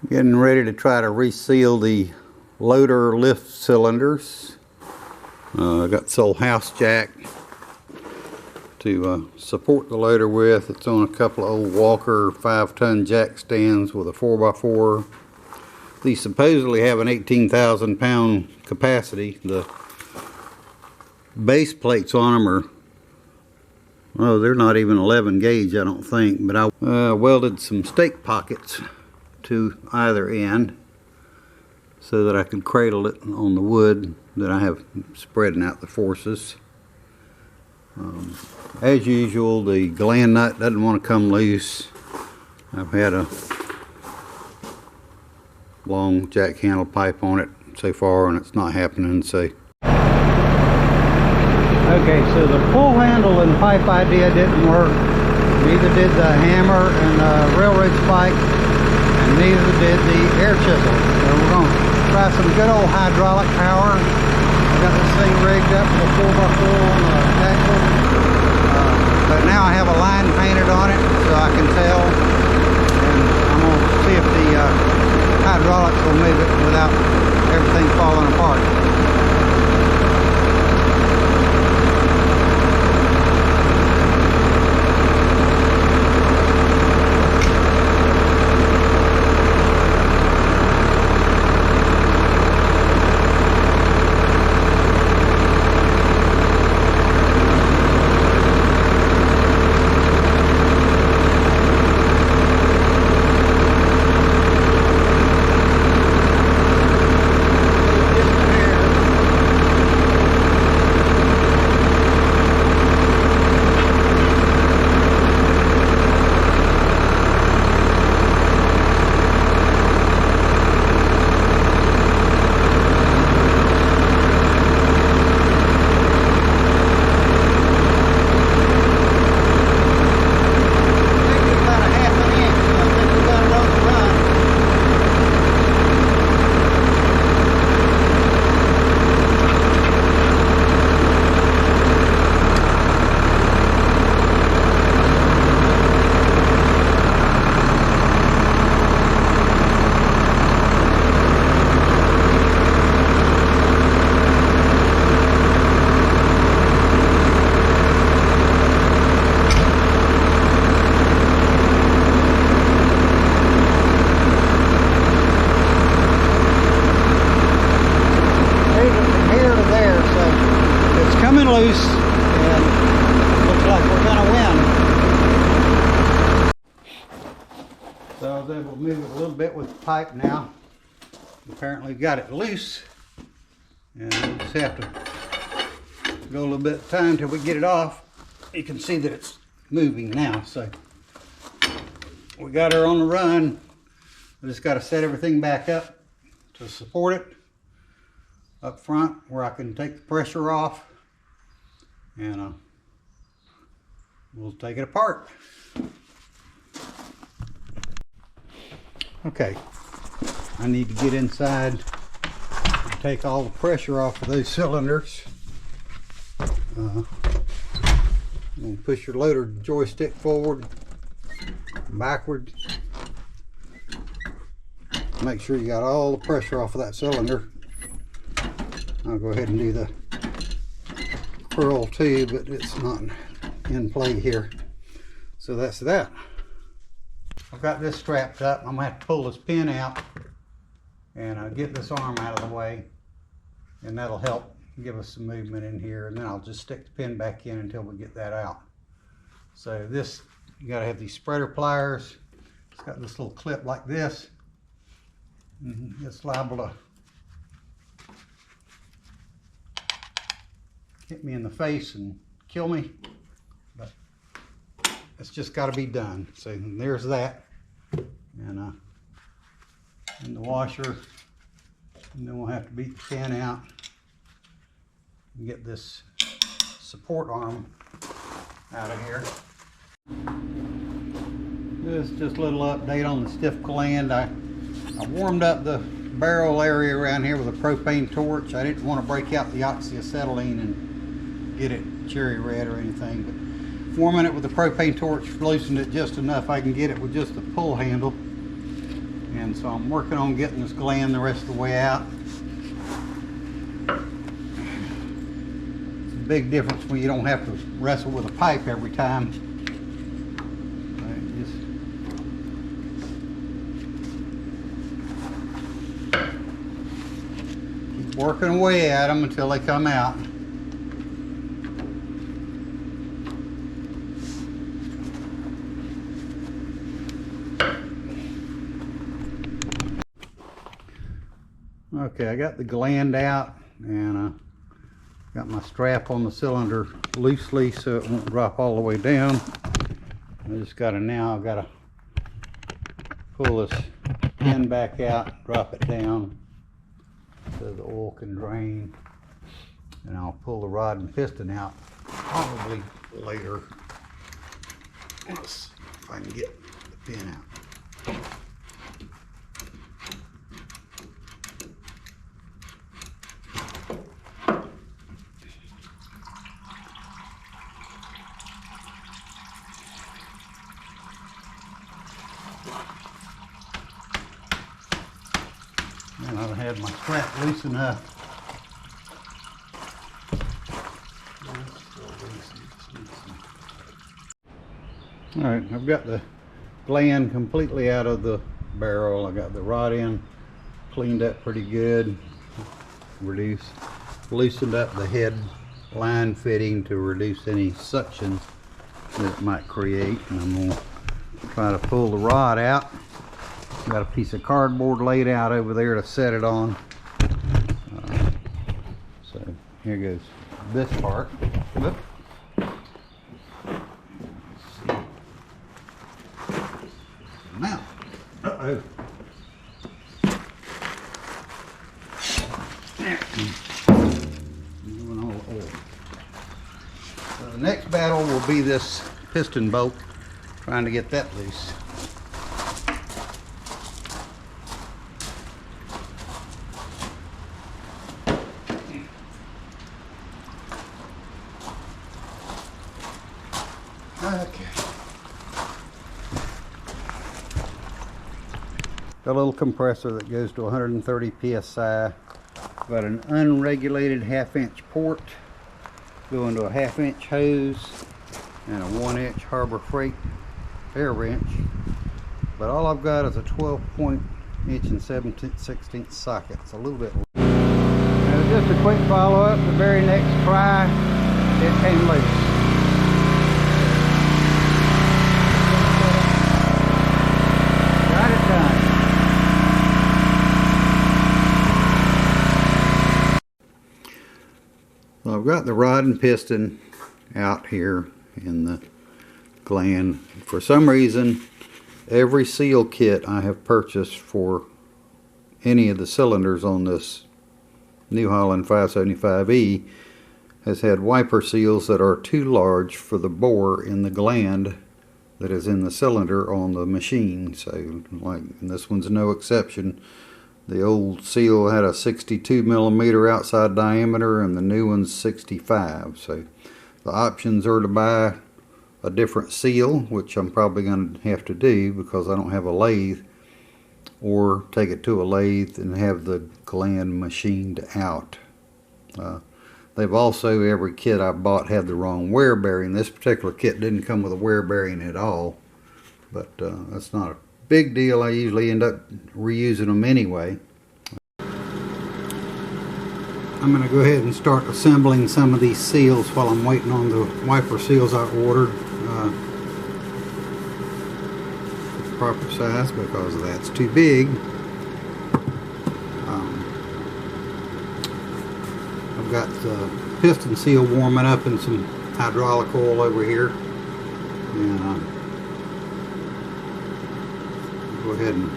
Getting ready to try to reseal the loader lift cylinders. I got this old house jack to support the loader with. It's on a couple of old Walker 5-ton jack stands with a 4x4. These supposedly have an 18,000 pound capacity. The base plates on them are, oh, they're not even 11 gauge, I don't think, but I welded some stake pockets to either end so that I could cradle it on the wood that I have spreading out the forces. As usual, the gland nut doesn't want to come loose. I've had a long jack handle pipe on it so far and it's not happening, so. Okay, so the pull handle and pipe idea didn't work. Neither did the hammer and the railroad spike, and neither did the air chisel. So we're going to try some good old hydraulic power. I got this thing rigged up with a 4x4 on the axle, but now I have a line painted on it so I can tell, and I'm going to see if the hydraulics will move it without everything falling apart. Loose, and looks like we're gonna win. So I was able to move it a little bit with the pipe now. Apparently got it loose, and we'll just have to go a little bit of time till we get it off. You can see that it's moving now, so we got her on the run. I just got to set everything back up to support it up front where I can take the pressure off. And we'll take it apart. Okay, I need to get inside and take all the pressure off of those cylinders. You'll push your loader joystick forward, backward. Make sure you got all the pressure off of that cylinder. I'll go ahead and do the pearl too, but it's not in play here. So that's that. I've got this strapped up. I'm gonna have to pull this pin out and get this arm out of the way, and that'll help give us some movement in here, and then I'll just stick the pin back in until we get that out. So this, you gotta have these spreader pliers. It's got this little clip like this. It's liable to hit me in the face and kill me, but it's just got to be done. So there's that, and the washer, and then we'll have to beat the pin out and get this support arm out of here. This is just a little update on the stiff gland. I warmed up the barrel area around here with a propane torch. I didn't want to break out the oxyacetylene and get it cherry red or anything, but warming it with the propane torch loosened it just enough I can get it with just the pull handle. And so I'm working on getting this gland the rest of the way out. It's a big difference when you don't have to wrestle with a pipe every time. Keep working away at them until they come out. Okay, I got the gland out, and got my strap on the cylinder loosely so it won't drop all the way down. I just gotta I've gotta pull this pin back out, drop it down so the oil can drain, and I'll pull the rod and piston out probably later. Let's see if I can get the pin out. And I've had my strap loose enough. Alright, I've got the gland completely out of the barrel. I got the rod end cleaned up pretty good. Loosened up the head line fitting to reduce any suction that it might create. And I'm going to try to pull the rod out. Got a piece of cardboard laid out over there to set it on. So here goes this part. Whoop. Now, uh-oh. So the next battle will be this piston bolt, trying to get that loose. Okay. Got a little compressor that goes to 130 psi. Got an unregulated 1/2-inch port going to a 1/2-inch hose and a 1-inch Harbor Freight air wrench. But all I've got is a 12-point inch and 7/16 socket. It's a little bit. Now, just a quick follow-up. The very next try, it came loose. Well, I've got the rod and piston out here in the gland. For some reason, every seal kit I have purchased for any of the cylinders on this New Holland 575E has had wiper seals that are too large for the bore in the gland that is in the cylinder on the machine. So, like, and this one's no exception. The old seal had a 62 millimeter outside diameter and the new one's 65. So the options are to buy a different seal, which I'm probably going to have to do because I don't have a lathe, or take it to a lathe and have the gland machined out. They've also, every kit I bought had the wrong wear bearing. This particular kit didn't come with a wear bearing at all, but that's not a big deal. I usually end up reusing them anyway. I'm going to go ahead and start assembling some of these seals while I'm waiting on the wiper seals I ordered. Proper size because that's too big. I've got the piston seal warming up in some hydraulic oil over here. And go ahead and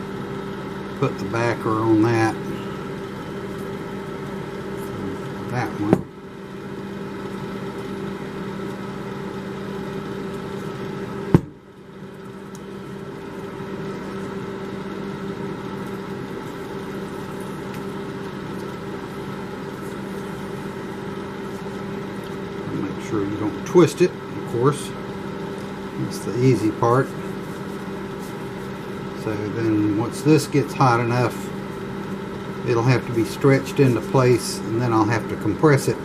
put the backer on that one. Make sure you don't twist it, of course. That's the easy part. So then once this gets hot enough, it'll have to be stretched into place, and then I'll have to compress it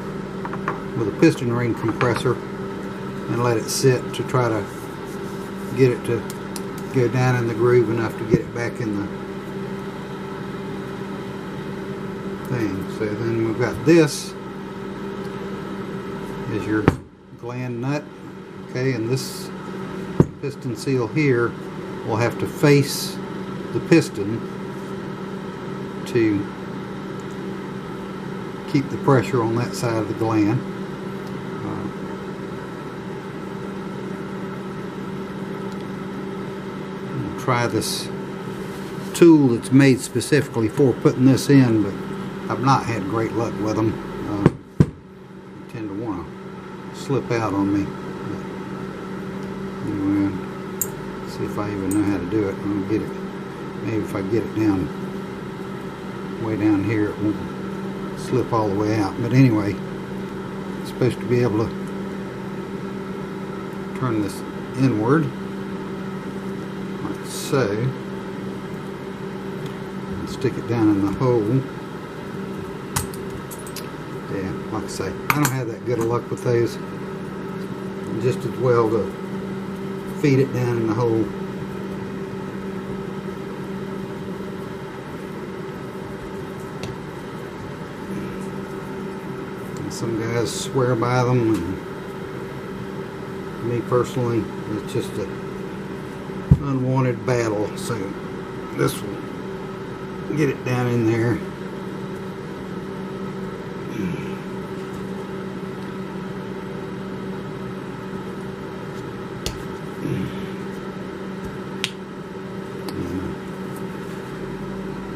with a piston ring compressor and let it sit to try to get it to go down in the groove enough to get it back in the thing. So then we've got this is your gland nut, okay, and this piston seal here will have to face the piston to keep the pressure on that side of the gland. I'll try this tool that's made specifically for putting this in, but I've not had great luck with them. They tend to want to slip out on me. But anyway, see if I even know how to do it. I'm gonna get it. Maybe if I get it down way down here, it won't slip all the way out. But anyway, it's supposed to be able to turn this inward, like so, and stick it down in the hole. Yeah, like I say, I don't have that good of luck with those. Just as well to feed it down in the hole. And some guys swear by them, and me personally, it's just an unwanted battle. So this will get it down in there.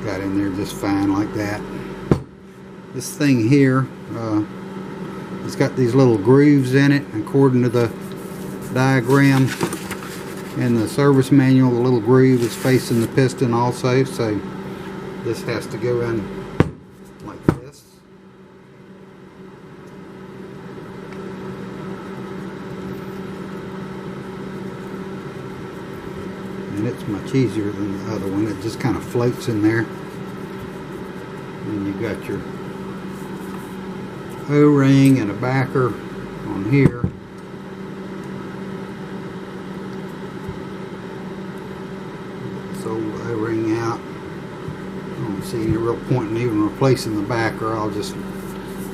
Got in there just fine like that. This thing here, it's got these little grooves in it, according to the diagram in the service manual. The little groove is facing the piston also, so this has to go in like this. And it's much easier than the other one. It just kind of floats in there. And you got your O-ring and a backer on here. Get this old O-ring out. I don't see any real point in even replacing the backer. I'll just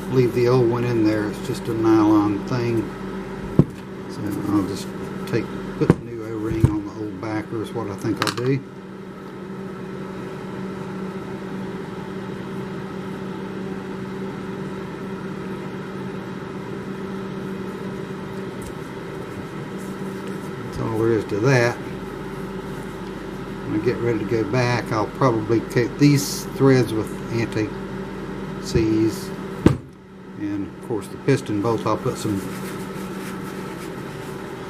leave the old one in there. It's just a nylon thing. So I'll just put the new O-ring on the old backer is what I think I'll do. That's all there is to that. When I get ready to go back, I'll probably coat these threads with anti-seize, and of course the piston bolt, I'll put some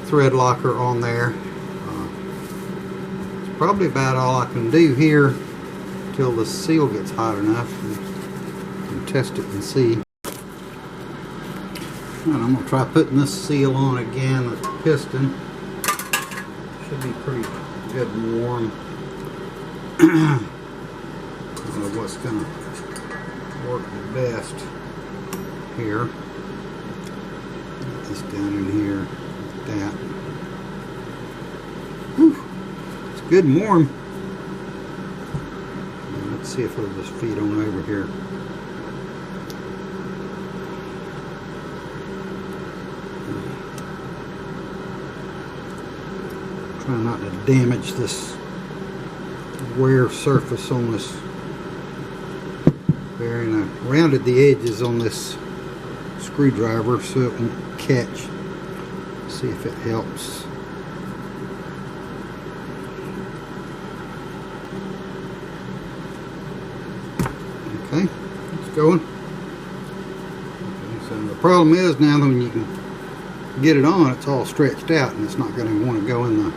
thread locker on there. It's probably about all I can do here till the seal gets hot enough, and test it and see. And I'm going to try putting this seal on again with the piston. Should be pretty good and warm. I don't know what's going to work the best here. Get this down in here like that. Whew. It's good and warm. Now let's see if it'll just feed on over here. Try not to damage this wear surface on this bearing. I rounded the edges on this screwdriver so it won't catch. See if it helps. Okay, it's going. Okay, so the problem is now that when you can get it on, it's all stretched out and it's not going to want to go in the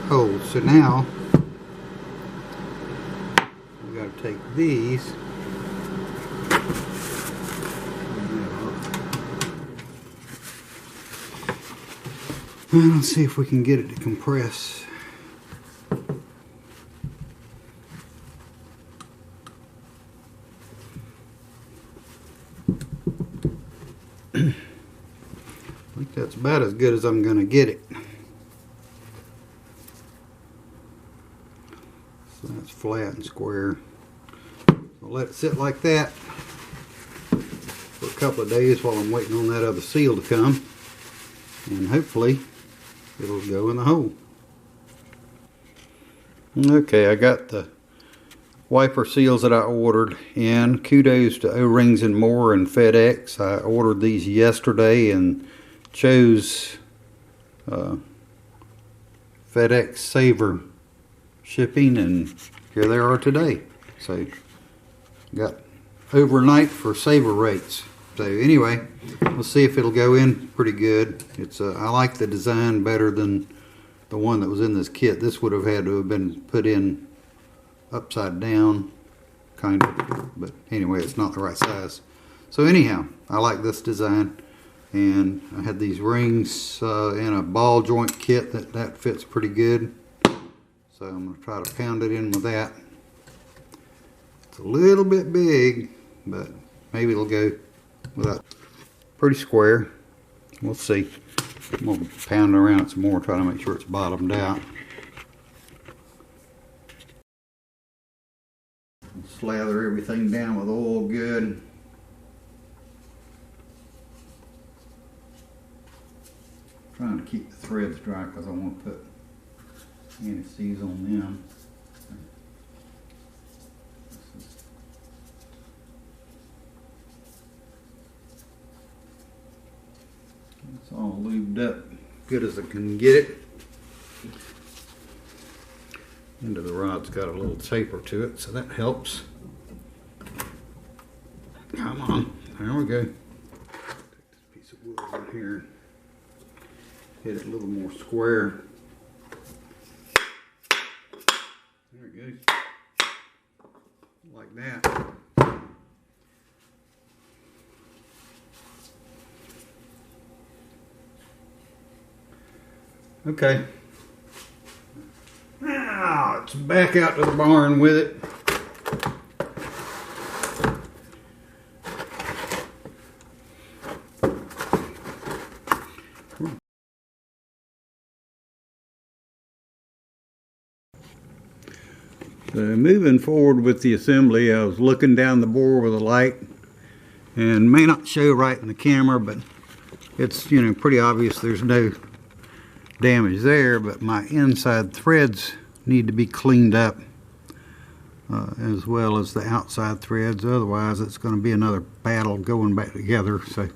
hole. So now we got to take these let's see if we can get it to compress. I think that's about as good as I'm going to get it. So that's flat and square. I'll let it sit like that for a couple of days while I'm waiting on that other seal to come, and hopefully it'll go in the hole. Okay, I got the wiper seals that I ordered in. Kudos to O-Rings and More and FedEx. I ordered these yesterday and chose FedEx Saver shipping, and here they are today. So got overnight for Saver rates. So anyway, we'll see if it'll go in pretty good. It's I like the design better than the one that was in this kit. This would have had to have been put in upside down, kind of, but anyway, it's not the right size. So anyhow, I like this design, and I had these rings in a ball joint kit that fits pretty good. So I'm going to try to pound it in with that. It's a little bit big, but maybe it'll go without. Pretty square. We'll see. I'm going to pound it around some more, try to make sure it's bottomed out. Slather everything down with oil good. Trying to keep the threads dry because I want to put anti-seize on them. It's all lubed up good as I can get it. End of the rod's got a little taper to it, so that helps. Come on, there we go. Take this piece of wood in here, hit it a little more square. There it goes, like that. Okay. Now it's back out to the barn with it. So moving forward with the assembly, I was looking down the bore with a light, and may not show right in the camera, but it's, you know, pretty obvious there's no damage there, but my inside threads need to be cleaned up as well as the outside threads. Otherwise it's going to be another battle going back together. So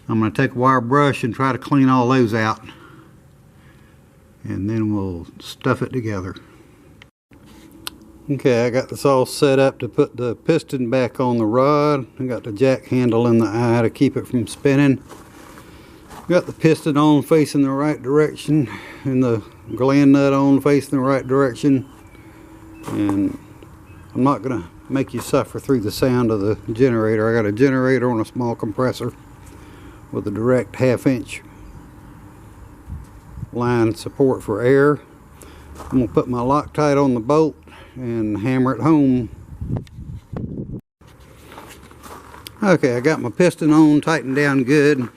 I'm going to take a wire brush and try to clean all those out, and then we'll stuff it together. Okay, I got this all set up to put the piston back on the rod. I got the jack handle in the eye to keep it from spinning. Got the piston on facing the right direction and the gland nut on facing the right direction, and I'm not going to make you suffer through the sound of the generator. I got a generator on a small compressor with a direct 1/2 inch line support for air. I'm going to put my Loctite on the bolt and hammer it home. Okay, I got my piston on, tightened down good.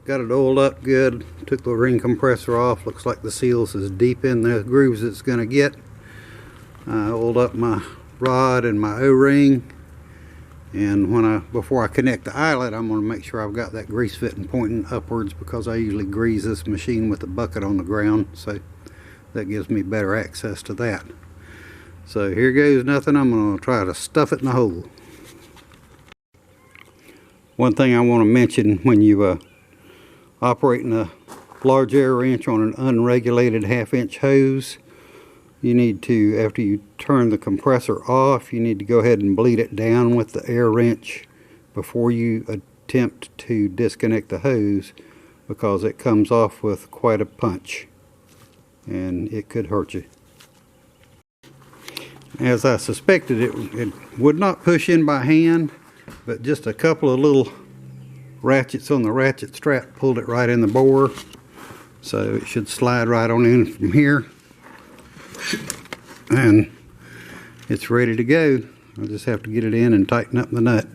Got it oiled up good. Took the ring compressor off. Looks like the seal's as deep in the grooves as it's going to get. I oiled up my rod and my O-ring, and before I connect the eyelet, I'm going to make sure I've got that grease fitting pointing upwards, because I usually grease this machine with a bucket on the ground, so that gives me better access to that. So here goes nothing. I'm going to try to stuff it in the hole. One thing I want to mention, when you operating a large air wrench on an unregulated 1/2 inch hose, you need to, after you turn the compressor off, you need to go ahead and bleed it down with the air wrench before you attempt to disconnect the hose, because it comes off with quite a punch and it could hurt you. As I suspected, it would not push in by hand, but just a couple of little ratchets on the ratchet strap pulled it right in the bore. So it should slide right on in from here, and it's ready to go. I'll just have to get it in and tighten up the nut.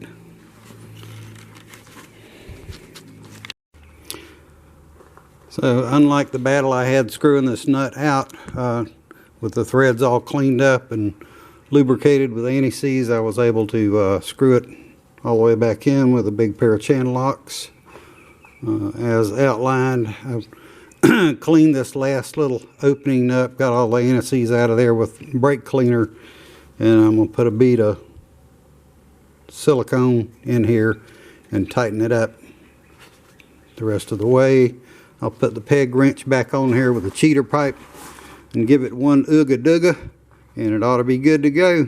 So unlike the battle I had screwing this nut out, with the threads all cleaned up and lubricated with anti-seize, I was able to screw it all the way back in with a big pair of channel locks. As outlined, I've cleaned this last little opening up, got all the anti-seize out of there with brake cleaner, and I'm going to put a bead of silicone in here and tighten it up the rest of the way. I'll put the peg wrench back on here with a cheater pipe and give it one ooga dooga, and it ought to be good to go.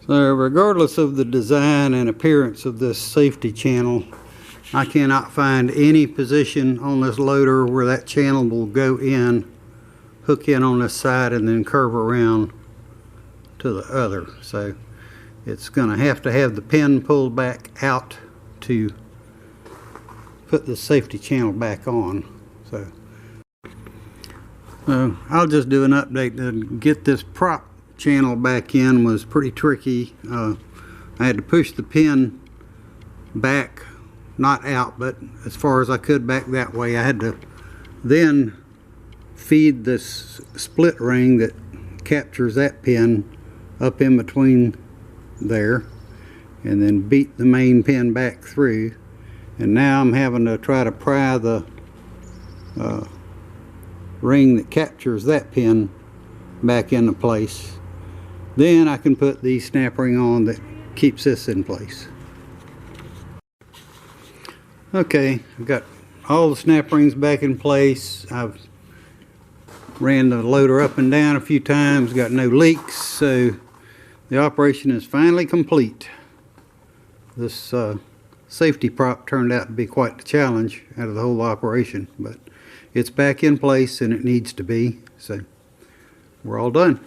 So regardless of the design and appearance of this safety channel, I cannot find any position on this loader where that channel will go in, hook in on this side, and then curve around to the other. So it's going to have the pin pulled back out to put the safety channel back on. So I'll just do an update. To get this prop channel back in was pretty tricky. I had to push the pin back, not out, but as far as I could back that way. I had to then feed this split ring that captures that pin up in between there, and then beat the main pin back through. And now I'm having to try to pry the ring that captures that pin back into place. Then I can put the snap ring on that keeps this in place. Okay, I've got all the snap rings back in place. I've ran the loader up and down a few times, got no leaks, so the operation is finally complete. This safety prop turned out to be quite the challenge out of the whole operation, but it's back in place and it needs to be, so we're all done.